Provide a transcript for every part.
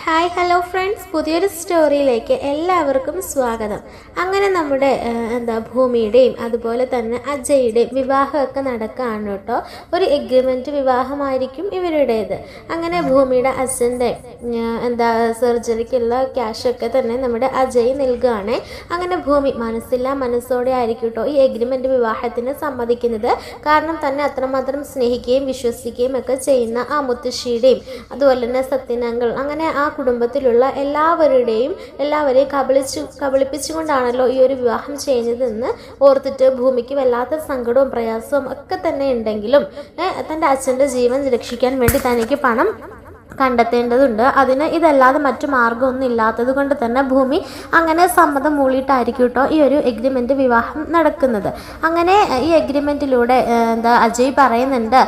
Hi hello friends, പുതിയൊരു സ്റ്റോറിയിലേക്ക് എല്ലാവർക്കും സ്വാഗതം. അങ്ങനെ നമ്മുടെ ഭൂമിയുടെയും അതുപോലെ തന്നെ അജയുടെയും വിവാഹമൊക്കെ നടക്കുകയാണ് കേട്ടോ. ഒരു എഗ്രിമെൻറ്റ് വിവാഹമായിരിക്കും ഇവരുടേത്. അങ്ങനെ ഭൂമിയുടെ അച്ഛൻ്റെ സർജറിക്കുള്ള ക്യാഷൊക്കെ തന്നെ നമ്മുടെ അജയ് നൽകുകയാണ്. അങ്ങനെ ഭൂമി മനസ്സോടെ ആയിരിക്കും കേട്ടോ ഈ എഗ്രിമെൻറ്റ് വിവാഹത്തിന് സമ്മതിക്കുന്നത്. കാരണം തന്നെ അത്രമാത്രം സ്നേഹിക്കുകയും വിശ്വസിക്കുകയും ഒക്കെ ചെയ്യുന്ന ആ മുത്തശ്ശിയുടെയും അതുപോലെ തന്നെ സത്യനങ്ങൾ അങ്ങനെ ആ കുടുംബത്തിലുള്ള എല്ലാവരെയും കബളിപ്പിച്ചുകൊണ്ടാണല്ലോ ഈ ഒരു വിവാഹം ചെയ്യുന്നതെന്ന് ഓർത്തിട്ട് ഭൂമിക്ക് വല്ലാത്ത സങ്കടവും പ്രയാസവും ഒക്കെ തന്നെ ഉണ്ടെങ്കിലും തൻ്റെ അച്ഛൻ്റെ ജീവൻ രക്ഷിക്കാൻ വേണ്ടി തനിക്ക് പണം കണ്ടെത്തേണ്ടതുണ്ട്. അതിന് ഇതല്ലാതെ മറ്റു മാർഗ്ഗമൊന്നും ഇല്ലാത്തത് കൊണ്ട് തന്നെ ഭൂമി അങ്ങനെ സമ്മതം മൂളിയിട്ടായിരിക്കും കേട്ടോ ഈ ഒരു എഗ്രിമെൻ്റ് വിവാഹം നടക്കുന്നത്. അങ്ങനെ ഈ എഗ്രിമെൻറ്റിലൂടെ അജയ് പറയുന്നുണ്ട്,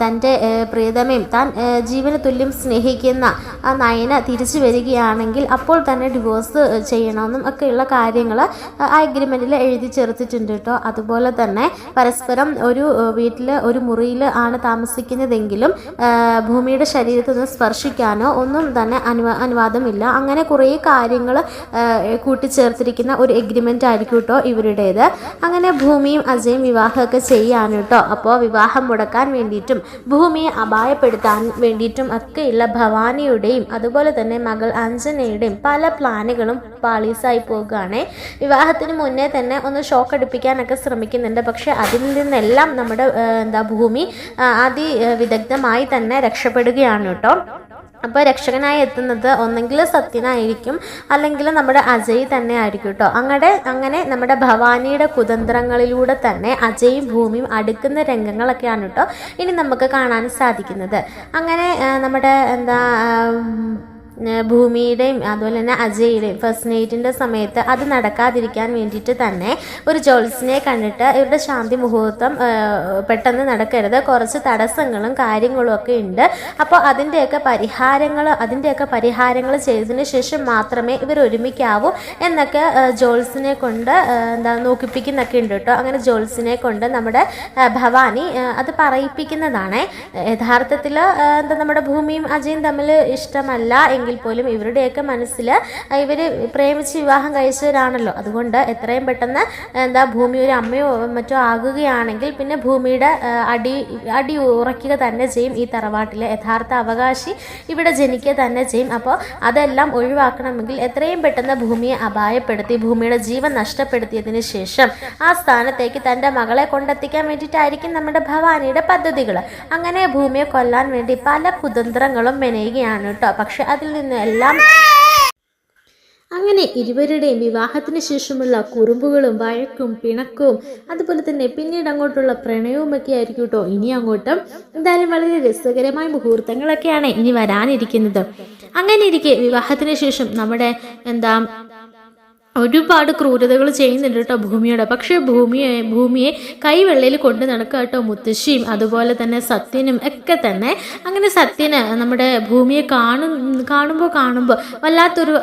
തൻ്റെ പ്രിയതമയും താൻ ജീവന് തുല്യം സ്നേഹിക്കുന്ന ആ നയന തിരിച്ചു വരികയാണെങ്കിൽ അപ്പോൾ തന്നെ ഡിവോഴ്സ് ചെയ്യണമെന്നും ഒക്കെയുള്ള കാര്യങ്ങൾ ആ എഗ്രിമെൻറ്റിൽ എഴുതി ചേർത്തിട്ടുണ്ട് കേട്ടോ. അതുപോലെ തന്നെ പരസ്പരം ഒരു വീട്ടിൽ ഒരു മുറിയിൽ ആണ് താമസിക്കുന്നതെങ്കിലും ഭൂമിയുടെ ശരീരത്തിൽ സ്പർശിക്കാനോ ഒന്നും തന്നെ അനുവാദമില്ല. അങ്ങനെ കുറേ കാര്യങ്ങൾ കൂട്ടിച്ചേർത്തിരിക്കുന്ന ഒരു എഗ്രിമെൻ്റ് ആയിരിക്കും കേട്ടോ ഇവരുടേത്. അങ്ങനെ ഭൂമിയും അജയും വിവാഹമൊക്കെ ചെയ്യാണ് കേട്ടോ. അപ്പോൾ വിവാഹം മുടക്കാൻ വേണ്ടിയിട്ടും ഭൂമിയെ അപായപ്പെടുത്താൻ വേണ്ടിയിട്ടും ഒക്കെയുള്ള ഭവാനിയുടെയും അതുപോലെ തന്നെ മകൾ അഞ്ജനയുടെയും പല പ്ലാനുകളും പാളീസായി പോകുകയാണ്. വിവാഹത്തിന് മുന്നേ തന്നെ ഒന്ന് ഷോക്ക് അടിപ്പിക്കാനൊക്കെ ശ്രമിക്കുന്നുണ്ട്. പക്ഷെ അതിൽ നിന്നെല്ലാം നമ്മുടെ ഭൂമി അതിവിദഗ്ധമായി തന്നെ രക്ഷപ്പെടുകയാണ് കേട്ടോ. അപ്പോൾ രക്ഷകനായി എത്തുന്നത് ഒന്നെങ്കിൽ സത്യനായിരിക്കും, അല്ലെങ്കിൽ നമ്മുടെ അജയ് തന്നെ ആയിരിക്കും കേട്ടോ. അങ്ങനെ നമ്മുടെ ഭവാനിയുടെ കുതന്ത്രങ്ങളിലൂടെ തന്നെ അജയും ഭൂമിയും അടുക്കുന്ന രംഗങ്ങളൊക്കെയാണ് കേട്ടോ ഇനി നമുക്ക് കാണാൻ സാധിക്കുന്നത്. അങ്ങനെ നമ്മുടെ ഭൂമിയുടെയും അതുപോലെ തന്നെ അജയുടെയും ഫസ്റ്റ് നൈറ്റിൻ്റെ സമയത്ത് അത് നടക്കാതിരിക്കാൻ വേണ്ടിയിട്ട് തന്നെ ഒരു ജോത്സ്യനെ കണ്ടിട്ട് ഇവരുടെ ശാന്തി മുഹൂർത്തം പെട്ടെന്ന് നടക്കരുത്, കുറച്ച് തടസ്സങ്ങളും കാര്യങ്ങളും ഒക്കെ ഉണ്ട്. അപ്പോൾ അതിൻ്റെയൊക്കെ പരിഹാരങ്ങൾ ചെയ്തതിന് ശേഷം മാത്രമേ ഇവർ ഒരുമിക്കാവൂ എന്നൊക്കെ ജോത്സ്യനെ കൊണ്ട് നോക്കിപ്പിക്കുന്നൊക്കെ ഉണ്ട് കേട്ടോ. അങ്ങനെ ജോത്സ്യനെ കൊണ്ട് നമ്മുടെ ഭവാനി അത് പറയിപ്പിക്കുന്നതാണ്. യഥാർത്ഥത്തിൽ നമ്മുടെ ഭൂമിയും അജയും തമ്മിൽ ഇഷ്ടമല്ല എങ്കിൽ പോലും ഇവരുടെയൊക്കെ മനസ്സിൽ ഇവർ പ്രേമിച്ച് വിവാഹം കഴിച്ചവരാണല്ലോ. അതുകൊണ്ട് എത്രയും പെട്ടെന്ന് ഭൂമി ഒരു അമ്മയോ മറ്റോ ആകുകയാണെങ്കിൽ പിന്നെ ഭൂമിയുടെ അടി ഉറയ്ക്കുക തന്നെ ചെയ്യും. ഈ തറവാട്ടിലെ യഥാർത്ഥ അവകാശി ഇവിടെ ജനിക്കുക തന്നെ ചെയ്യും. അപ്പോൾ അതെല്ലാം ഒഴിവാക്കണമെങ്കിൽ എത്രയും പെട്ടെന്ന് ഭൂമിയെ അപായപ്പെടുത്തി ഭൂമിയുടെ ജീവൻ നഷ്ടപ്പെടുത്തിയതിന് ശേഷം ആ സ്ഥാനത്തേക്ക് തൻ്റെ മകളെ കൊണ്ടെത്തിക്കാൻ വേണ്ടിയിട്ടായിരിക്കും നമ്മുടെ ഭവാനിയുടെ പദ്ധതികൾ. അങ്ങനെ ഭൂമിയെ കൊല്ലാൻ വേണ്ടി പല കുതന്ത്രങ്ങളും മെനയുകയാണ് കേട്ടോ. പക്ഷെ അതിൽ എല്ലാം അങ്ങനെ ഇരുവരുടെയും വിവാഹത്തിന് ശേഷമുള്ള കുറുമ്പുകളും വഴക്കും പിണക്കവും അതുപോലെ തന്നെ പിന്നീട് അങ്ങോട്ടുള്ള പ്രണയവുമൊക്കെ ആയിരിക്കും കേട്ടോ ഇനി അങ്ങോട്ടും. എന്തായാലും വളരെ രസകരമായ മുഹൂർത്തങ്ങളൊക്കെയാണ് ഇനി വരാനിരിക്കുന്നത്. അങ്ങനെ ഇരിക്കെ വിവാഹത്തിന് ശേഷം നമ്മുടെ ഒരുപാട് ക്രൂരതകൾ ചെയ്യുന്നുണ്ട് കേട്ടോ ഭൂമിയോട്. പക്ഷേ ഭൂമിയെ കൈവെള്ളയിൽ കൊണ്ട് നടക്കുക കേട്ടോ മുത്തശ്ശിയും അതുപോലെ തന്നെ സത്യനും ഒക്കെ തന്നെ. അങ്ങനെ സത്യന് നമ്മുടെ ഭൂമിയെ കാണുമ്പോൾ വല്ലാത്തൊരു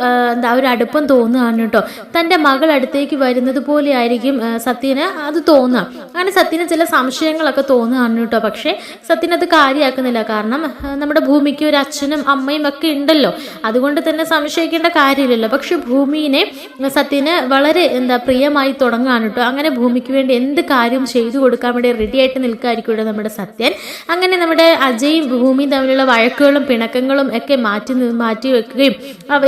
ഒരു അടുപ്പം തോന്നുകയാണ് കേട്ടോ. തൻ്റെ മകൾ അടുത്തേക്ക് വരുന്നത് പോലെ ആയിരിക്കും സത്യന് അത് തോന്നുക. അങ്ങനെ സത്യന് ചില സംശയങ്ങളൊക്കെ തോന്നുകയാണ് കേട്ടോ. പക്ഷേ സത്യനത് കാര്യമാക്കുന്നില്ല. കാരണം നമ്മുടെ ഭൂമിക്ക് ഒരു അച്ഛനും അമ്മയും ഒക്കെ ഉണ്ടല്ലോ, അതുകൊണ്ട് തന്നെ സംശയിക്കേണ്ട കാര്യമില്ലല്ലോ. പക്ഷെ ഭൂമിയെ സത്യന് വളരെ പ്രിയമായി തുടങ്ങാണ് കേട്ടോ. അങ്ങനെ ഭൂമിക്ക് വേണ്ടി എന്ത് കാര്യം ചെയ്തു കൊടുക്കാൻ വേണ്ടി റെഡി ആയിട്ട് നിൽക്കായിരിക്കും ഇവിടെ നമ്മുടെ സത്യൻ. അങ്ങനെ നമ്മുടെ അജയും ഭൂമിയും തമ്മിലുള്ള വഴക്കുകളും പിണക്കങ്ങളും ഒക്കെ മാറ്റി വെക്കുകയും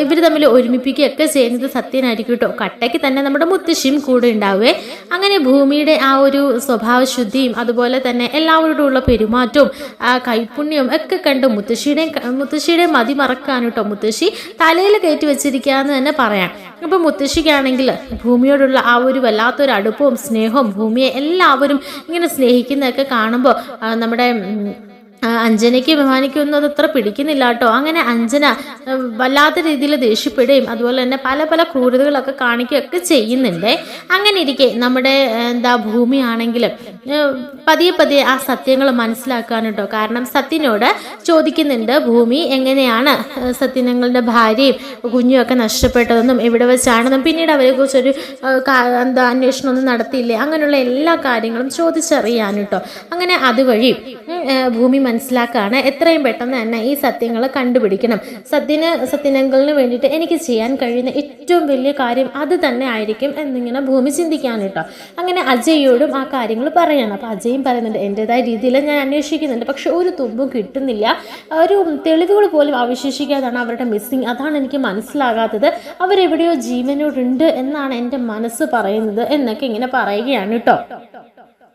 ഇവർ തമ്മിൽ ഒരുമിപ്പിക്കുകയൊക്കെ ചെയ്യുന്നത് സത്യനായിരിക്കും കേട്ടോ. കട്ടയ്ക്ക് തന്നെ നമ്മുടെ മുത്തശ്ശിയും കൂടെ ഉണ്ടാവുകയെ. അങ്ങനെ ഭൂമിയുടെ ആ ഒരു സ്വഭാവശുദ്ധിയും അതുപോലെ തന്നെ എല്ലാവരോടുള്ള പെരുമാറ്റവും ആ കൈപുണ്യവും ഒക്കെ കണ്ട് മുത്തശ്ശിയുടെ മതി മറക്കാൻ കേട്ടോ മുത്തശ്ശി തലയിൽ കയറ്റി വെച്ചിരിക്കുകയെന്ന് തന്നെ പറയാം. അപ്പോൾ മുത്തശ്ശിക്കാണെങ്കിൽ ഭൂമിയോടുള്ള ആ ഒരു വല്ലാത്തൊരു അടുപ്പവും സ്നേഹവും ഭൂമിയെ എല്ലാവരും ഇങ്ങനെ സ്നേഹിക്കുന്നതൊക്കെ കാണുമ്പോൾ നമ്മുടെ അഞ്ജനയ്ക്ക് ഭവാനിക്കൊന്നും അത് അത്ര പിടിക്കുന്നില്ല കേട്ടോ. അങ്ങനെ അഞ്ജന വല്ലാത്ത രീതിയിൽ ദേഷ്യപ്പെടുകയും അതുപോലെ തന്നെ പല ക്രൂരതകളൊക്കെ കാണിക്കുകയൊക്കെ ചെയ്യുന്നുണ്ട്. അങ്ങനെ ഇരിക്കെ നമ്മുടെ ഭൂമിയാണെങ്കിൽ പതിയെ ആ സത്യങ്ങൾ മനസ്സിലാക്കാൻ കേട്ടോ. കാരണം സത്യനോട് ചോദിക്കുന്നുണ്ട് ഭൂമി എങ്ങനെയാണ് സത്യങ്ങളുടെ ഭാര്യയും കുഞ്ഞുമൊക്കെ നഷ്ടപ്പെട്ടതെന്നും എവിടെ വെച്ചാണെന്നും പിന്നീട് അവരെക്കുറിച്ചൊരു അന്വേഷണം ഒന്നും നടത്തിയില്ലേ, അങ്ങനെയുള്ള എല്ലാ കാര്യങ്ങളും ചോദിച്ചറിയാൻ കേട്ടോ. അങ്ങനെ അതുവഴി ഭൂമി മനസ്സിലാക്കുകയാണ് എത്രയും പെട്ടെന്ന് തന്നെ ഈ സത്യങ്ങൾ കണ്ടുപിടിക്കണം. സത്യനങ്ങളിന് വേണ്ടിയിട്ട് എനിക്ക് ചെയ്യാൻ കഴിയുന്ന ഏറ്റവും വലിയ കാര്യം അത് തന്നെ ആയിരിക്കും എന്നിങ്ങനെ ഭൂമി ചിന്തിക്കാൻ കേട്ടോ. അങ്ങനെ അജയോടും ആ കാര്യങ്ങൾ പറയണം. അപ്പോൾ അജയും പറയുന്നുണ്ട്, എൻ്റെതായ രീതിയിൽ ഞാൻ അന്വേഷിക്കുന്നുണ്ട്, പക്ഷെ ഒരു തുമ്പും കിട്ടുന്നില്ല, ഒരു തെളിവുകൾ പോലും അവശേഷിക്കാതാണ് അവരുടെ മിസ്സിങ്. അതാണ് എനിക്ക് മനസ്സിലാകാത്തത്, അവരെവിടെയോ ജീവനോടുണ്ട് എന്നാണ് എൻ്റെ മനസ്സ് പറയുന്നത് എന്നൊക്കെ ഇങ്ങനെ പറയുകയാണ് കേട്ടോ.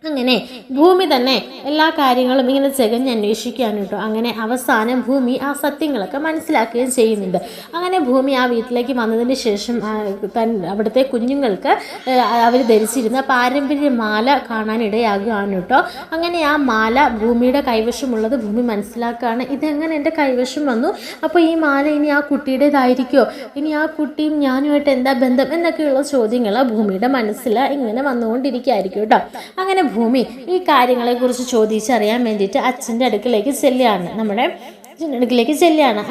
അങ്ങനെ ഭൂമി തന്നെ എല്ലാ കാര്യങ്ങളും ഇങ്ങനെ അന്വേഷിക്കുകയാണ് കേട്ടോ. അങ്ങനെ അവസാനം ഭൂമി ആ സത്യങ്ങളൊക്കെ മനസ്സിലാക്കുകയും ചെയ്യുന്നുണ്ട്. അങ്ങനെ ഭൂമി ആ വീട്ടിലേക്ക് വന്നതിന് ശേഷം അവിടുത്തെ കുഞ്ഞുങ്ങൾക്ക് അവർ ധരിച്ചിരുന്ന പാരമ്പര്യ മാല കാണാനിടയാകുകയാണ് കേട്ടോ. അങ്ങനെ ആ മാല ഭൂമിയുടെ കൈവശമുള്ളത് ഭൂമി മനസ്സിലാക്കുകയാണ്. ഇതെങ്ങനെ എൻ്റെ കൈവശം വന്നു? അപ്പോൾ ഈ മാല ഇനി ആ കുട്ടിയുടേതായിരിക്കുമോ? ഇനി ആ കുട്ടിയും ഞാനുമായിട്ട് എന്താ ബന്ധം എന്നൊക്കെയുള്ള ചോദ്യങ്ങൾ ഭൂമിയുടെ മനസ്സിൽ ഇങ്ങനെ വന്നുകൊണ്ടിരിക്കുകയായിരിക്കും കേട്ടോ. അങ്ങനെ ഭൂമി ഈ കാര്യങ്ങളെക്കുറിച്ച് ചോദിച്ചറിയാൻ വേണ്ടിയിട്ട് അച്ഛൻ്റെ അടുക്കിലേക്ക് ചെല്ലുകയാണ്.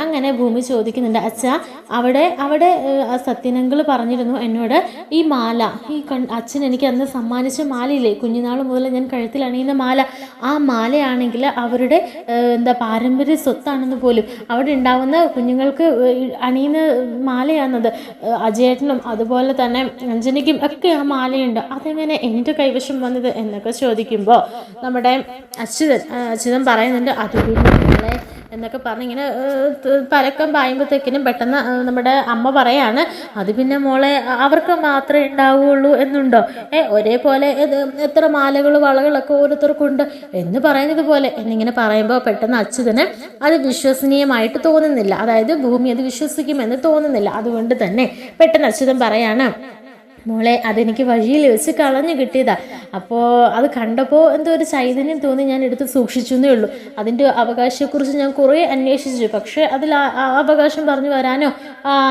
അങ്ങനെ ഭൂമി ചോദിക്കുന്നുണ്ട്, അച്ഛാ അവിടെ സത്യനങ്ങൾ പറഞ്ഞിരുന്നു എന്നോട് ഈ മാല, അച്ഛൻ എനിക്ക് അന്ന് സമ്മാനിച്ച മാലയില്ലേ, കുഞ്ഞുനാൾ മുതൽ ഞാൻ കഴുത്തിൽ അണിയുന്ന മാല, ആ മാലയാണെങ്കിൽ അവരുടെ പാരമ്പര്യ സ്വത്താണെന്ന് പോലും, അവിടെ ഉണ്ടാവുന്ന കുഞ്ഞുങ്ങൾക്ക് അണിയുന്ന മാലയാണത്. അജയേട്ടനും അതുപോലെ തന്നെ അഞ്ജനയ്ക്കും ഒക്കെ ആ മാലയുണ്ട്, അതെങ്ങനെ എൻ്റെ കൈവശം വന്നത് എന്നൊക്കെ ചോദിക്കുമ്പോൾ നമ്മുടെ അച്യുതൻ പറയുന്നുണ്ട്, അത് പിന്നെ എന്നൊക്കെ പറഞ്ഞ് ഇങ്ങനെ പരക്കം പായുമ്പോഴത്തേക്കിനും പെട്ടെന്ന് നമ്മുടെ അമ്മ പറയാണ്, അത് പിന്നെ മോളെ അവർക്ക് മാത്രമേ ഉണ്ടാവുകയുള്ളൂ എന്നുണ്ടോ? ഒരേപോലെ എത്ര മാലകൾ വളകളൊക്കെ ഓരോരുത്തർക്കുണ്ട് എന്ന് പറയുന്നത് പോലെ എന്നിങ്ങനെ പറയുമ്പോൾ പെട്ടെന്ന് അച്യുതന് അത് വിശ്വസനീയമായിട്ട് തോന്നുന്നില്ല. അതായത് ഭൂമി അത് വിശ്വസിക്കുമെന്ന് തോന്നുന്നില്ല. അതുകൊണ്ട് തന്നെ പെട്ടെന്ന് അച്യുതൻ പറയാണ്, മോളെ അതെനിക്ക് വഴിയിൽ വെച്ച് കളഞ്ഞു കിട്ടിയതാ. അപ്പോൾ അത് കണ്ടപ്പോൾ എന്തോ ഒരു ചൈതന്യം തോന്നി, ഞാൻ എടുത്ത് സൂക്ഷിച്ചു എന്നേ ഉള്ളൂ. അതിൻ്റെ അവകാശത്തെക്കുറിച്ച് ഞാൻ കുറേ അന്വേഷിച്ചു, പക്ഷേ അതിൽ അവകാശം പറഞ്ഞു വരാനോ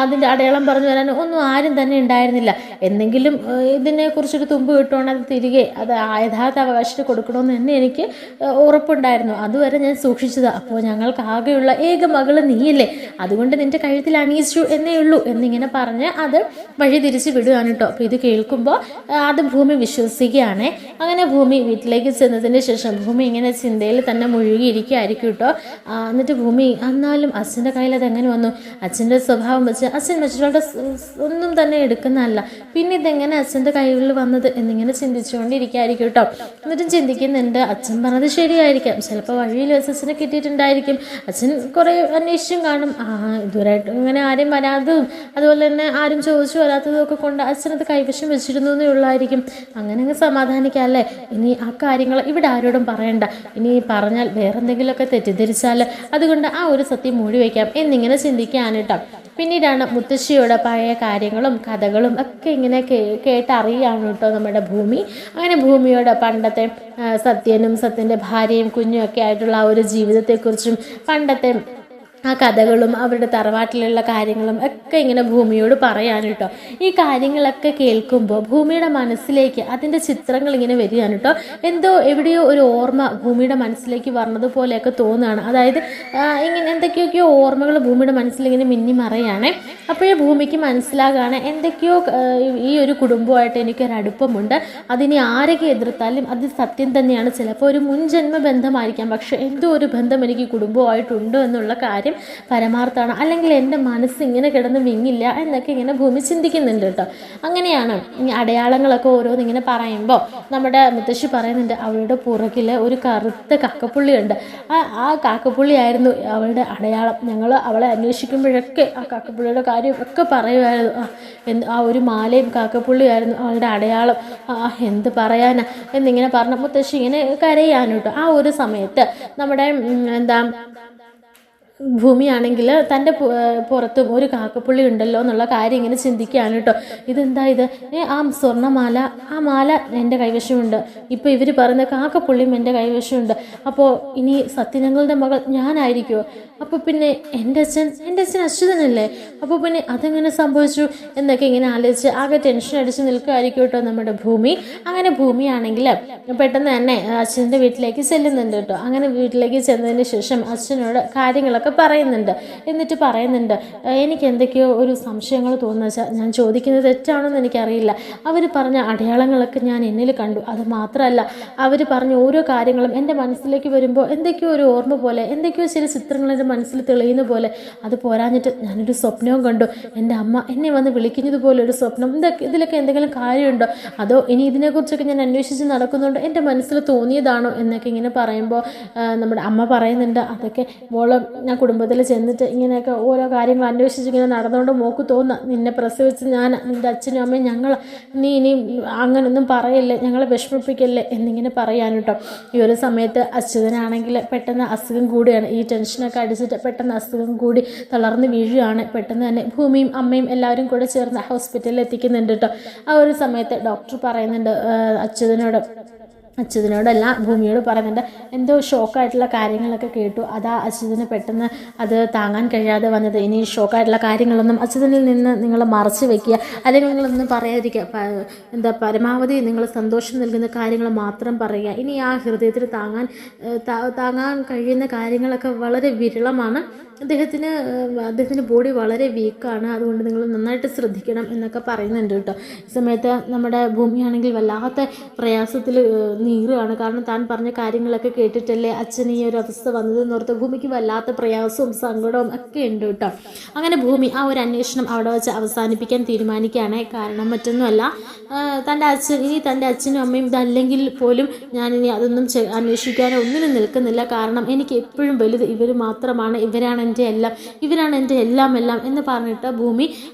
അതിൻ്റെ അടയാളം പറഞ്ഞു വരാനോ ഒന്നും ആരും തന്നെ ഉണ്ടായിരുന്നില്ല. എന്തെങ്കിലും ഇതിനെക്കുറിച്ചൊരു തുമ്പ് കിട്ടുവാണെങ്കിൽ അത് തിരികെ അത് യഥാർത്ഥ അവകാശത്തിൽ കൊടുക്കണമെന്ന് തന്നെ എനിക്ക് ഉറപ്പുണ്ടായിരുന്നു. അതുവരെ ഞാൻ സൂക്ഷിച്ചതാണ്. അപ്പോൾ ഞങ്ങൾക്ക് ആകെയുള്ള ഏക മകൾ നീയല്ലേ, അതുകൊണ്ട് നിൻ്റെ കഴുത്തിൽ അണിയിച്ചു എന്നേ ഉള്ളൂ എന്നിങ്ങനെ പറഞ്ഞ് അത് വഴി തിരിച്ച് വിടുകയാണ് കേട്ടോ. അപ്പോൾ ഇത് കേൾക്കുമ്പോൾ അത് ഭൂമി വിശ്വസിക്കുകയാണ്. അങ്ങനെ ഭൂമി വീട്ടിലേക്ക് ചെന്നതിന് ശേഷം ഭൂമി ഇങ്ങനെ ചിന്തയിൽ തന്നെ മുഴുകിയിരിക്കുകയായിരിക്കും കേട്ടോ. എന്നിട്ട് ഭൂമി എന്നാലും അച്ഛൻ്റെ കയ്യിൽ അതെങ്ങനെ വന്നു? അച്ഛൻ്റെ സ്വഭാവം വെച്ച് അച്ഛൻ മറ്റുള്ളവരുടെ ഒന്നും തന്നെ എടുക്കുന്നതല്ല, പിന്നെ ഇതെങ്ങനെ അച്ഛൻ്റെ കൈകളിൽ വന്നത് എന്നിങ്ങനെ ചിന്തിച്ചുകൊണ്ടിരിക്കുകയായിരിക്കും കേട്ടോ. എന്നിട്ടും ചിന്തിക്കുന്നുണ്ട്, അച്ഛൻ പറഞ്ഞത് ശരിയായിരിക്കാം, ചിലപ്പോൾ വഴിയിൽ വെച്ച് അച്ഛനെ കിട്ടിയിട്ടുണ്ടായിരിക്കും, അച്ഛൻ കുറേ അന്വേഷിച്ചും കാണും, ഇതുവരെയായിട്ട് ഇങ്ങനെ ആരും വരാത്തതും അതുപോലെ തന്നെ ആരും ചോദിച്ചു വരാത്തതും ഒക്കെ കൊണ്ട് അച്ഛനത് കൈവശം വെച്ചിരുന്നു എന്നേ ഉള്ളായിരിക്കും. അങ്ങനെ അങ്ങ് സമാധാനിക്കാമല്ലേ. ഇനി ആ കാര്യങ്ങൾ ഇവിടെ ആരോടും പറയണ്ട, ഇനി പറഞ്ഞാൽ വേറെന്തെങ്കിലുമൊക്കെ തെറ്റിദ്ധരിച്ചാൽ അതുകൊണ്ട് ആ ഒരു സത്യം മൂടി വയ്ക്കാം എന്നിങ്ങനെ ചിന്തിക്കുകയാണ് കേട്ടോ. പിന്നീടാണ് മുത്തശ്ശിയുടെ പഴയ കാര്യങ്ങളും കഥകളും ഒക്കെ ഇങ്ങനെ കേട്ടറിയാണ് കേട്ടോ നമ്മുടെ ഭൂമി. അങ്ങനെ ഭൂമിയുടെ പണ്ടത്തെ സത്യൻ്റെ ഭാര്യയും കുഞ്ഞും ഒക്കെ ആയിട്ടുള്ള ആ ഒരു ജീവിതത്തെക്കുറിച്ചും പണ്ടത്തെ ആ കഥകളും അവരുടെ തറവാട്ടിലുള്ള കാര്യങ്ങളും ഒക്കെ ഇങ്ങനെ ഭൂമിയോട് പറയാൻ കേട്ടോ. ഈ കാര്യങ്ങളൊക്കെ കേൾക്കുമ്പോൾ ഭൂമിയുടെ മനസ്സിലേക്ക് അതിൻ്റെ ചിത്രങ്ങൾ ഇങ്ങനെ വരികയാണ് കേട്ടോ. എന്തോ എവിടെയോ ഒരു ഓർമ്മ ഭൂമിയുടെ മനസ്സിലേക്ക് വരണതുപോലെയൊക്കെ തോന്നുകയാണ്. അതായത് ഇങ്ങനെ എന്തൊക്കെയൊക്കെയോ ഓർമ്മകൾ ഭൂമിയുടെ മനസ്സിലിങ്ങനെ മിന്നി മറയാണ്. അപ്പോഴേ ഭൂമിക്ക് മനസ്സിലാകുകയാണ് എന്തൊക്കെയോ ഈ ഒരു കുടുംബമായിട്ട് എനിക്കൊരടുപ്പമുണ്ട്, അതിനെ ആരൊക്കെ എതിർത്താലും അത് സത്യം തന്നെയാണ്. ചിലപ്പോൾ ഒരു മുൻജന്മ ബന്ധമായിരിക്കാം, പക്ഷേ എന്തോ ഒരു ബന്ധം എനിക്ക് കുടുംബമായിട്ടുണ്ട് എന്നുള്ള കാര്യം പരമാർത്ഥമാണ്, അല്ലെങ്കിൽ എൻ്റെ മനസ്സ് ഇങ്ങനെ കിടന്ന് വിങ്ങില്ല എന്നൊക്കെ ഇങ്ങനെ ഭൂമി ചിന്തിക്കുന്നുണ്ട് കേട്ടോ. അങ്ങനെയാണ് ഈ അടയാളങ്ങളൊക്കെ ഓരോന്നിങ്ങനെ പറയുമ്പോൾ നമ്മുടെ മുത്തശ്ശി പറയുന്നുണ്ട്, അവളുടെ പുറകിൽ ഒരു കറുത്ത കാക്കപ്പുള്ളിയുണ്ട്, ആ കാക്കപ്പുള്ളിയായിരുന്നു അവളുടെ അടയാളം. ഞങ്ങൾ അവളെ അന്വേഷിക്കുമ്പോഴൊക്കെ ആ കാക്കപ്പുള്ളിയുടെ കാര്യം ഒക്കെ പറയുമായിരുന്നു. ആ ഒരു മാലയും കാക്കപ്പുള്ളിയായിരുന്നു അവളുടെ അടയാളം. എന്ത് പറയാനാ എന്നിങ്ങനെ പറഞ്ഞ മുത്തശ്ശി ഇങ്ങനെ കരയാണ് കേട്ടോ. ആ ഒരു സമയത്ത് നമ്മുടെ ഭൂമിയാണെങ്കിൽ തൻ്റെ പുറത്തും ഒരു കാക്കപ്പുള്ളി ഉണ്ടല്ലോ എന്നുള്ള കാര്യം ഇങ്ങനെ ചിന്തിക്കുകയാണ് കേട്ടോ. ഇതെന്താ ഇത്? ആ സ്വർണ്ണമാല, ആ മാല എൻ്റെ കൈവശമുണ്ട്, ഇപ്പോൾ ഇവർ പറയുന്ന കാക്കപ്പുള്ളിയും എൻ്റെ കൈവശമുണ്ട്. അപ്പോൾ ഇനി സത്യനങ്ങളുടെ മകൾ ഞാനായിരിക്കുമോ? അപ്പോൾ പിന്നെ എൻ്റെ അച്ഛൻ അച്യുതനല്ലേ? അപ്പോൾ പിന്നെ അതെങ്ങനെ സംഭവിച്ചു എന്നൊക്കെ ഇങ്ങനെ ആലോചിച്ച് ആകെ ടെൻഷൻ അടിച്ച് നിൽക്കുമായിരിക്കും കേട്ടോ നമ്മുടെ ഭൂമി. അങ്ങനെ ഭൂമിയാണെങ്കിൽ പെട്ടെന്ന് തന്നെ അച്ഛൻ്റെ വീട്ടിലേക്ക് ചെല്ലുന്നുണ്ട് കേട്ടോ. അങ്ങനെ വീട്ടിലേക്ക് ചെന്നതിന് ശേഷം അച്ഛനോട് കാര്യങ്ങളൊക്കെ പറയുന്നുണ്ട്. എന്നിട്ട് പറയുന്നുണ്ട്, എനിക്ക് എന്തൊക്കെയോ ഒരു സംശയങ്ങൾ തോന്നുന്നു വെച്ചാൽ ഞാൻ ചോദിക്കുന്നത് തെറ്റാണെന്ന് എനിക്കറിയില്ല. അവർ പറഞ്ഞ അടയാളങ്ങളൊക്കെ ഞാൻ എന്നിൽ കണ്ടു. അത് മാത്രമല്ല, അവർ പറഞ്ഞ ഓരോ കാര്യങ്ങളും എൻ്റെ മനസ്സിലേക്ക് വരുമ്പോൾ എന്തൊക്കെയോ ഒരു ഓർമ്മ പോലെ, എന്തൊക്കെയോ ചില ചിത്രങ്ങൾ എൻ്റെ മനസ്സിൽ തെളിയുന്ന പോലെ. അത് പോരാഞ്ഞിട്ട് ഞാനൊരു സ്വപ്നവും കണ്ടു. എൻ്റെ അമ്മ എന്നെ വന്ന് വിളിക്കുന്നത് പോലെ ഒരു സ്വപ്നം. ഇതിലൊക്കെ എന്തെങ്കിലും കാര്യമുണ്ടോ, അതോ ഇനി ഇതിനെക്കുറിച്ചൊക്കെ ഞാൻ അന്വേഷിച്ച് നടക്കുന്നുണ്ടോ, എൻ്റെ മനസ്സിൽ തോന്നിയതാണോ എന്നൊക്കെ ഇങ്ങനെ പറയുമ്പോൾ നമ്മുടെ അമ്മ പറയുന്നുണ്ട്, അതൊക്കെ മോള് ഞാൻ കുടുംബത്തിൽ ചെന്നിട്ട് ഇങ്ങനെയൊക്കെ ഓരോ കാര്യങ്ങൾ അന്വേഷിച്ച് ഇങ്ങനെ നടന്നുകൊണ്ട് മോക്ക് തോന്നുക, നിന്നെ പ്രസവിച്ച് ഞാൻ, നിൻ്റെ അച്ഛനും അമ്മയും ഞങ്ങൾ, നീ ഇനി അങ്ങനൊന്നും പറയല്ലേ, ഞങ്ങളെ വിഷമിപ്പിക്കല്ലേ എന്നിങ്ങനെ പറയാൻ കേട്ടോ. ഈ ഒരു സമയത്ത് അച്യുതനാണെങ്കിൽ പെട്ടെന്ന് അസുഖം കൂടിയാണ്. ഈ ടെൻഷനൊക്കെ അടിച്ചിട്ട് പെട്ടെന്ന് അസുഖം കൂടി തളർന്ന് വീഴുകയാണ്. പെട്ടെന്ന് തന്നെ ഭൂമിയും അമ്മയും എല്ലാവരും കൂടെ ചേർന്ന് ഹോസ്പിറ്റലിൽ എത്തിക്കുന്നുണ്ട് കേട്ടോ. ആ ഒരു സമയത്ത് ഡോക്ടർ പറയുന്നുണ്ട് അച്യുതനോടല്ല ഭൂമിയോട് പറയുന്നുണ്ട്, എന്തോ ഷോക്കായിട്ടുള്ള കാര്യങ്ങളൊക്കെ കേട്ടു, അതാ അച്യുതന് പെട്ടെന്ന് അത് താങ്ങാൻ കഴിയാതെ വന്നത്. ഇനി ഷോക്കായിട്ടുള്ള കാര്യങ്ങളൊന്നും അച്യുതനിൽ നിന്ന് നിങ്ങൾ മറച്ചു വെക്കുക, അല്ലെങ്കിൽ നിങ്ങളൊന്നും പറയാതിരിക്കുക. പരമാവധി നിങ്ങൾ സന്തോഷം നൽകുന്ന കാര്യങ്ങൾ മാത്രം പറയുക. ഇനി ആ ഹൃദയത്തിന് താങ്ങാൻ കഴിയുന്ന കാര്യങ്ങളൊക്കെ വളരെ വിരളമാണ്. അദ്ദേഹത്തിന് ബോഡി വളരെ വീക്കാണ്. അതുകൊണ്ട് നിങ്ങൾ നന്നായിട്ട് ശ്രദ്ധിക്കണം എന്നൊക്കെ പറയുന്നുണ്ട് കേട്ടോ. ഈ സമയത്ത് നമ്മുടെ ഭൂമിയാണെങ്കിൽ വല്ലാത്ത പ്രയാസത്തിൽ നീറുകയാണ്. കാരണം താൻ പറഞ്ഞ കാര്യങ്ങളൊക്കെ കേട്ടിട്ടല്ലേ അച്ഛൻ ഈ ഒരു അവസ്ഥ വന്നതെന്നോർത്ത് ഭൂമിക്ക് വല്ലാത്ത പ്രയാസവും സങ്കടവും ഒക്കെ ഉണ്ട് കേട്ടോ. അങ്ങനെ ഭൂമി ആ ഒരു അന്വേഷണം അവിടെ വെച്ച് അവസാനിപ്പിക്കാൻ തീരുമാനിക്കുകയാണ്. കാരണം മറ്റൊന്നുമല്ല, തൻ്റെ അച്ഛനും അമ്മയും ഇതല്ലെങ്കിൽ പോലും ഞാനിനി അതൊന്നും അന്വേഷിക്കാനോ ഒന്നിനും നിൽക്കുന്നില്ല. കാരണം എനിക്ക് എപ്പോഴും വലുത് ഇവർ മാത്രമാണ്, ഇവരാണ് എൻ്റെ എല്ലാം എന്ന് പറഞ്ഞിട്ട് ഭൂമി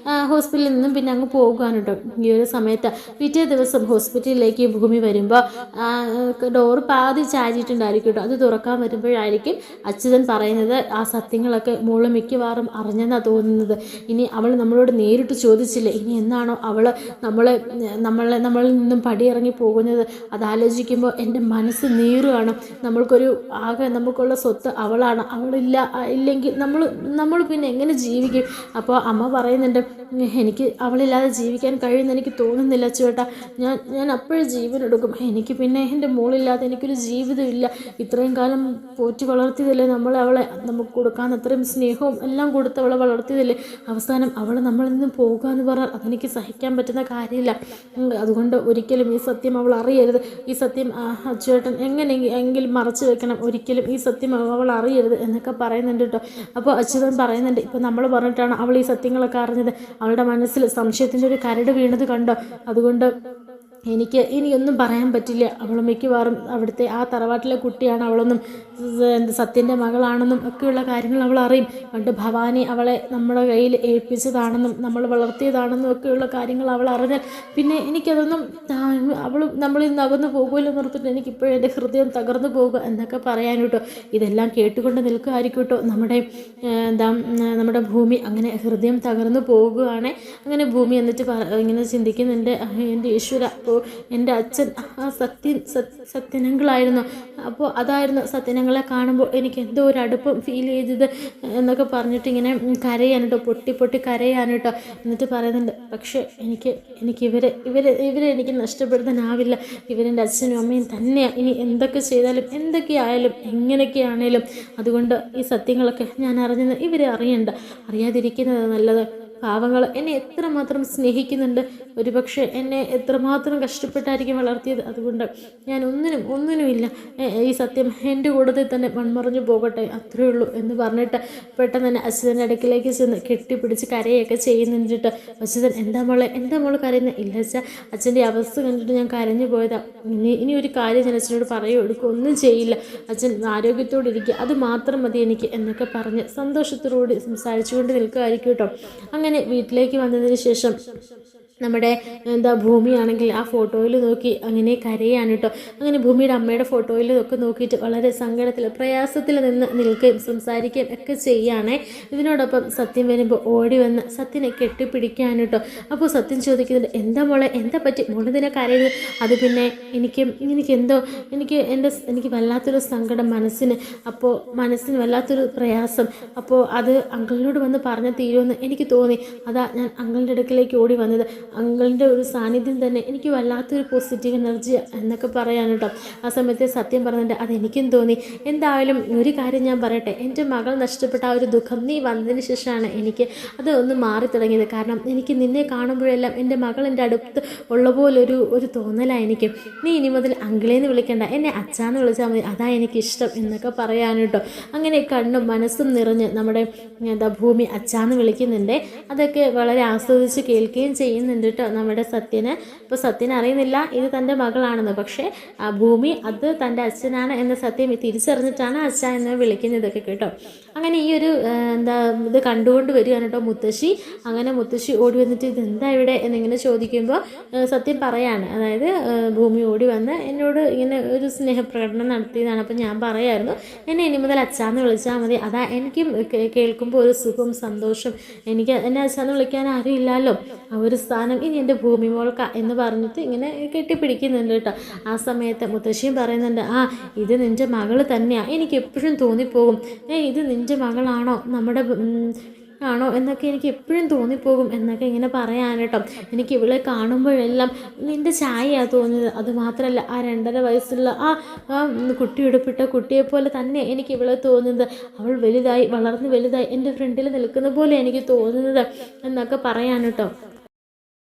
ഹോസ്പിറ്റലിൽ നിന്നും പിന്നെ അങ്ങ് പോകുകയാണ് കേട്ടോ. ഈ ഒരു സമയത്ത് പിറ്റേ ദിവസം ഹോസ്പിറ്റലിലേക്ക് ഭൂമി വരുമ്പോൾ ഡോറ് പാതി ചാരിയിട്ടുണ്ടായിരിക്കും കേട്ടോ. അത് തുറക്കാൻ വരുമ്പോഴായിരിക്കും അച്യുതൻ പറയുന്നത്, ആ സത്യങ്ങളൊക്കെ മോള് മിക്കവാറും അറിഞ്ഞെന്നാണ് തോന്നുന്നത്. ഇനി അവൾ നമ്മളോട് നേരിട്ട് ചോദിച്ചില്ലേ, ഇനി എന്നാണോ അവൾ നമ്മളിൽ നിന്നും പടിയിറങ്ങി പോകുന്നത്, അതാലോചിക്കുമ്പോൾ എൻ്റെ മനസ്സ് നീറുകയാണ്. നമുക്കുള്ള സ്വത്ത് അവളാണ്. ഇല്ലെങ്കിൽ നമ്മൾ പിന്നെ എങ്ങനെ ജീവിക്കും? അപ്പോൾ അമ്മ പറയുന്നുണ്ട്, എനിക്ക് അവളില്ലാതെ ജീവിക്കാൻ കഴിയുമെന്ന് എനിക്ക് തോന്നുന്നില്ല ചേട്ടാ. ഞാൻ അപ്പോഴും ജീവനെടുക്കും. എനിക്ക് പിന്നെ എൻ്റെ മോളില്ലാതെ എനിക്കൊരു ജീവിതമില്ല. ഇത്രയും കാലം പോറ്റി വളർത്തിയതല്ലേ അവളെ നമുക്ക് കൊടുക്കാൻ അത്രയും സ്നേഹവും എല്ലാം കൊടുത്ത് അവളെ വളർത്തിയതല്ലേ. അവസാനം അവൾ നമ്മളിൽ നിന്ന് പോകുക എന്ന് പറഞ്ഞാൽ അതെനിക്ക് സഹിക്കാൻ പറ്റുന്ന കാര്യമില്ല. അതുകൊണ്ട് ഒരിക്കലും ഈ സത്യം അവൾ അറിയരുത്. ഈ സത്യം ചേട്ടൻ എങ്ങനെയെങ്കിലും മറച്ചു വെക്കണം. ഒരിക്കലും ഈ സത്യം അവൾ അറിയരുത് എന്നൊക്കെ പറയുന്നുണ്ട് കേട്ടോ. അപ്പോൾ അച്യുതൻ പറയുന്നുണ്ട്, ഇപ്പോൾ നമ്മൾ പറഞ്ഞിട്ടാണ് അവൾ ഈ സത്യങ്ങളൊക്കെ അറിഞ്ഞത്. അവളുടെ മനസ്സിൽ സംശയത്തിൻ്റെ ഒരു കരട് വീണത് കണ്ടോ. അതുകൊണ്ട് എനിക്ക് ഇനിയൊന്നും പറയാൻ പറ്റില്ല. അവൾ മിക്കവാറും അവിടുത്തെ ആ തറവാട്ടിലെ കുട്ടിയാണ്, അവളൊന്നും സത്യൻ്റെ മകളാണെന്നും ഒക്കെയുള്ള കാര്യങ്ങൾ അവൾ അറിയും. പണ്ട് ഭവാനി അവളെ നമ്മുടെ കയ്യിൽ ഏൽപ്പിച്ചതാണെന്നും നമ്മൾ വളർത്തിയതാണെന്നും ഒക്കെയുള്ള കാര്യങ്ങൾ അവൾ അറിഞ്ഞാൽ പിന്നെ എനിക്കതൊന്നും നമ്മളിൽ നിന്ന് അകന്നു പോകുമല്ലോ നിർത്തിട്ട് എനിക്കിപ്പോഴും എൻ്റെ ഹൃദയം തകർന്നു പോകുക എന്നൊക്കെ പറയാൻ കേട്ടോ. ഇതെല്ലാം കേട്ടുകൊണ്ട് നിൽക്കുമായിരിക്കും കേട്ടോ നമ്മുടെ ഭൂമി. അങ്ങനെ ഹൃദയം തകർന്നു പോകുകയാണ്. അങ്ങനെ ഭൂമി എന്നിട്ട് ഇങ്ങനെ ചിന്തിക്കുന്നുണ്ട്, എൻ്റെ ഈശ്വര, അപ്പോൾ എൻ്റെ അച്ഛൻ ആ സത്യനങ്ങളായിരുന്നു. അപ്പോൾ അതായിരുന്നു സത്യനങ്ങളെ കാണുമ്പോൾ എനിക്ക് എന്തോ ഒരു അടുപ്പം ഫീൽ ചെയ്തത് എന്നൊക്കെ പറഞ്ഞിട്ട് ഇങ്ങനെ കരയാൻ കേട്ടോ, പൊട്ടി കരയാൻ കേട്ടോ. എന്നിട്ട് പറയുന്നുണ്ട്, പക്ഷേ എനിക്ക് ഇവരെ എനിക്ക് നഷ്ടപ്പെടുത്താനാവില്ല. ഇവരെൻ്റെ അച്ഛനും അമ്മയും തന്നെയാണ്. ഇനി എന്തൊക്കെ ചെയ്താലും എന്തൊക്കെയായാലും എങ്ങനെയൊക്കെയാണേലും അതുകൊണ്ട് ഈ സത്യങ്ങളൊക്കെ ഞാൻ അറിഞ്ഞത് ഇവരെ അറിയാതിരിക്കുന്നത് നല്ലത്. പാവങ്ങൾ എന്നെ എത്രമാത്രം സ്നേഹിക്കുന്നുണ്ട്, ഒരുപക്ഷെ എന്നെ എത്രമാത്രം കഷ്ടപ്പെട്ടായിരിക്കും വളർത്തിയത്. അതുകൊണ്ട് ഞാൻ ഒന്നിനുമില്ല. ഈ സത്യം എൻ്റെ കൂടത്തിൽ തന്നെ മൺമറഞ്ഞു പോകട്ടെ, അത്രയേ ഉള്ളൂ എന്ന് പറഞ്ഞിട്ട് പെട്ടെന്ന് തന്നെ അച്യുതൻ്റെ അടുക്കിലേക്ക് ചെന്ന് കെട്ടിപ്പിടിച്ച് കരയൊക്കെ ചെയ്യുന്നുണ്ട്. അച്യുതൻ, എന്താ മോള് കരയുന്നത്? ഇല്ല അച്ഛാ, അച്ഛൻ്റെ അവസ്ഥ കണ്ടിട്ട് ഞാൻ കരഞ്ഞു പോയതാ. ഇനി ഒരു കാര്യം ഞാൻ അച്ഛനോട് എടുക്കുക ഒന്നും ചെയ്യില്ല. അച്ഛൻ ആരോഗ്യത്തോടെ ഇരിക്കുക, അത് മാത്രം മതി എനിക്ക് എന്നൊക്കെ പറഞ്ഞ് സന്തോഷത്തോടുകൂടി സംസാരിച്ചുകൊണ്ട് നിൽക്കുമായിരിക്കും കേട്ടോ. അങ്ങനെ വീട്ടിലേക്ക് വന്നതിന് ശേഷം നമ്മുടെ ഭൂമിയാണെങ്കിൽ ആ ഫോട്ടോയിൽ നോക്കി അങ്ങനെ കരയാണ് കേട്ടോ. അങ്ങനെ ഭൂമിയുടെ അമ്മയുടെ ഫോട്ടോയിൽ ഒക്കെ നോക്കിയിട്ട് വളരെ സങ്കടത്തിൽ പ്രയാസത്തിൽ നിൽക്കുകയും സംസാരിക്കുകയും ഒക്കെ ചെയ്യുകയാണെ. ഇതിനോടൊപ്പം സത്യം വരുമ്പോൾ ഓടി വന്ന് സത്യനെ കെട്ടിപ്പിടിക്കാൻ കേട്ടോ. അപ്പോൾ സത്യം ചോദിക്കുന്നുണ്ട്, എന്താ മോളെ, എന്താ പറ്റി, മോളിതിനെ കരയുന്നത്? അത് പിന്നെ എനിക്ക് വല്ലാത്തൊരു സങ്കടം മനസ്സിന് വല്ലാത്തൊരു പ്രയാസം. അപ്പോൾ അത് അങ്കിളിനോട് വന്ന് പറഞ്ഞാൽ തീരുമെന്ന് എനിക്ക് തോന്നി. അതാ ഞാൻ അങ്കിളിൻ്റെ അടുക്കിലേക്ക് ഓടി വന്നത്. അങ്കിളിൻ്റെ ഒരു സാന്നിധ്യം തന്നെ എനിക്ക് വല്ലാത്തൊരു പോസിറ്റീവ് എനർജി എന്നൊക്കെ പറയാൻ കേട്ടോ. ആ സമയത്ത് സത്യം പറഞ്ഞിട്ട് അതെനിക്കും തോന്നി. എന്തായാലും ഒരു കാര്യം ഞാൻ പറയട്ടെ, എൻ്റെ മകൾ നഷ്ടപ്പെട്ട ആ ഒരു ദുഃഖം നീ വന്നതിന് ശേഷമാണ് എനിക്ക് അത് ഒന്ന് മാറി തുടങ്ങിയത്. കാരണം എനിക്ക് നിന്നെ കാണുമ്പോഴെല്ലാം എൻ്റെ മകൾ എൻ്റെ അടുത്ത് ഉള്ള പോലൊരു തോന്നലാണ് എനിക്ക്. നീ ഇനി മുതൽ അങ്കിളേന്ന് വിളിക്കണ്ട, എന്നെ അച്ഛാന്ന് വിളിച്ചാൽ മതി, അതാ എനിക്കിഷ്ടം എന്നൊക്കെ പറയാൻ കേട്ടോ. അങ്ങനെ കണ്ണും മനസ്സും നിറഞ്ഞ് നമ്മുടെ ഭൂമി അച്ഛാന്ന് വിളിക്കുന്നുണ്ട്. അതൊക്കെ വളരെ ആസ്വദിച്ച് കേൾക്കുകയും ചെയ്യുന്നുണ്ട് കേട്ടോ നമ്മുടെ സത്യന്. ഇപ്പോൾ സത്യന് അറിയുന്നില്ല ഇത് തൻ്റെ മകളാണെന്ന്. പക്ഷേ ആ ഭൂമി അത് തൻ്റെ അച്ഛനാണ് എന്ന സത്യം തിരിച്ചറിഞ്ഞിട്ടാണ് അച്ഛ എന്ന് വിളിക്കുന്നതൊക്കെ കേട്ടോ. അങ്ങനെ ഈ ഒരു ഇത് കണ്ടുകൊണ്ട് വരികയാണ് കേട്ടോ മുത്തശ്ശി. അങ്ങനെ മുത്തശ്ശി ഓടി വന്നിട്ട് ഇതെന്താ ഇവിടെ എന്നിങ്ങനെ ചോദിക്കുമ്പോൾ സത്യം പറയാണ്. അതായത് ഭൂമി ഓടി വന്ന് എന്നോട് ഇങ്ങനെ ഒരു സ്നേഹപ്രകടനം നടത്തിയതാണ്. അപ്പം ഞാൻ പറയായിരുന്നു എന്നെ ഇനി മുതൽ അച്ഛാന്ന് വിളിച്ചാൽ മതി, അതാ എനിക്കും കേൾക്കുമ്പോൾ ഒരു സുഖം സന്തോഷം. എനിക്ക് എന്നെ അച്ഛാന്ന് വിളിക്കാൻ ആരും ഇല്ലല്ലോ, ആ ഒരു സ്ഥാനം ഇനി എൻ്റെ ഭൂമി മോൾക്ക എന്ന് പറഞ്ഞിട്ട് ഇങ്ങനെ കെട്ടിപ്പിടിക്കുന്നുണ്ട് കേട്ടോ. ആ സമയത്ത് മുത്തശ്ശിയും പറയുന്നുണ്ട് ഇത് നിൻ്റെ മകള് തന്നെയാണ്, എനിക്ക് എപ്പോഴും തോന്നിപ്പോകും ഇത് നിൻ്റെ മകളാണോ നമ്മുടെ ആണോ എന്നൊക്കെ എനിക്ക് എപ്പോഴും തോന്നിപ്പോകും എന്നൊക്കെ ഇങ്ങനെ പറയാൻ കേട്ടോ. എനിക്ക് ഇവളെ കാണുമ്പോഴെല്ലാം നിൻ്റെ ചായയാണ് തോന്നിയത്. അതുമാത്രമല്ല ആ 2.5 വയസ്സുള്ള ആ കുട്ടിയുടുപ്പിട്ട കുട്ടിയെപ്പോലെ തന്നെ എനിക്ക് ഇവളെ തോന്നുന്നത്. അവൾ വളർന്ന് വലുതായി എൻ്റെ ഫ്രണ്ടിൽ നിൽക്കുന്ന പോലെ എനിക്ക് തോന്നുന്നത് എന്നൊക്കെ പറയാൻ കേട്ടോ.